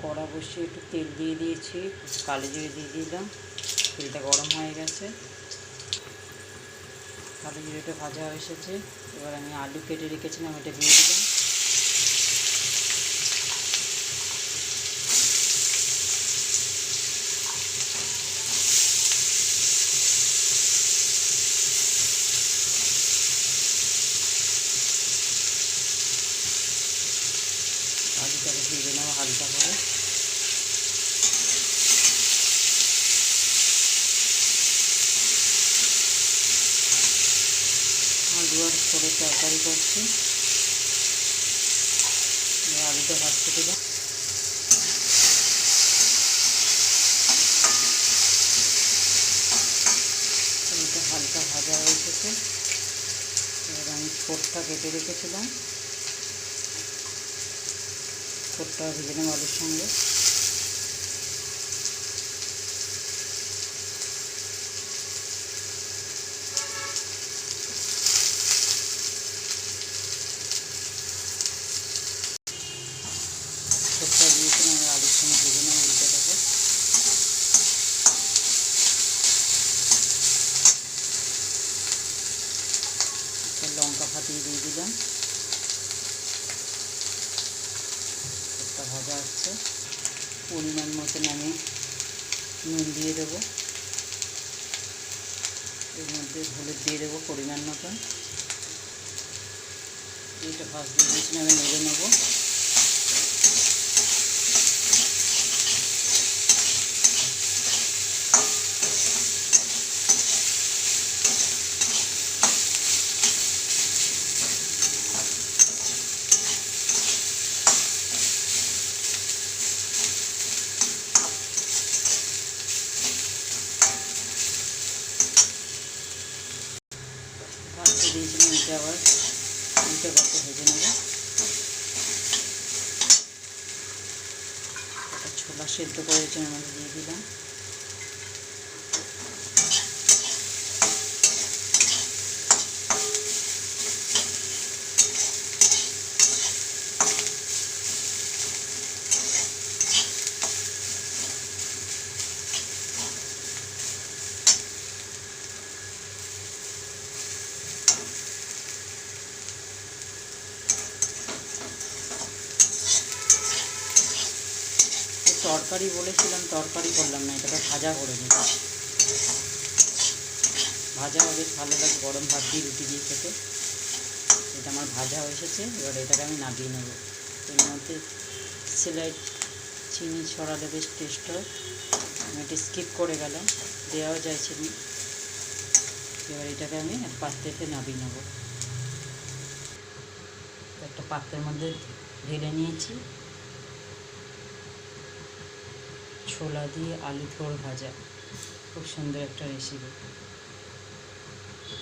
কড়া বসিয়ে একটু তেল দিয়ে দিয়েছি, কালো জিরে দিয়ে দিলাম। তেলটা গরম হয়ে গেছে, কালো জিরেটা ভাজা হয়ে এসেছে। এবার আমি আলু কেটে রেখেছিলাম, এটা দিয়ে দিলাম। আলুটাকে ভেজে নেবো হালকা করে। আলু আর করে তরকারি করছি, আলুটা ভাজতে দিলাম। আলুটা হালকা ভাজা হয়ে এসেছে। এবার আমি ছোটটা কেটে রেখেছিলাম, ছোটটা ভেজে নেব আলুর সঙ্গে। ছোটটা দিয়েছিলাম, আমি আলুর সঙ্গে ভেজে নেব উল্টেটাকে। লঙ্কা ফাটিয়ে দিয়ে দিলাম। ছোটটা ভাজা হচ্ছে, পরিমাণ মতন আমি নুন দিয়ে দেবো, এর মধ্যে হলুদ দিয়ে দেবো পরিমাণ মতন। এইটা ফার্স্ট দিয়ে দিয়েছি, আমি নেড়ে নেবো। ফার্স্টে দিয়েছিলাম, এটা আবার উল্টে পাল্টে ভেজে নেবো। একটা ছোলা সেদ্ধ করেছি, আমি দিয়ে দিলাম। তরকারি বলেছিলাম, তরকারি করলাম না, এটাকে ভাজা করে নিলাম। ভাজা হবে ভালো লাগে গরম ভাত দিয়ে, রুটি দিয়ে খেতে। এটা আমার ভাজা হয়ে এসেছে, এবার এটাকে আমি নামিয়ে নেব। এর মধ্যে স্লাইড চিনি ছড়ালে বেশ টেস্ট হয়, আমি এটা স্কিপ করে গেলাম, দেওয়াও যায় চিনি। এবার এটাকে আমি এক পাত্রেতে নামিয়ে নেব। একটা পাত্রের মধ্যে ঢেলে নিয়েছি। ছোলা দিয়ে আলু থোড় ভাজা, খুব সুন্দর একটা রেসিপি।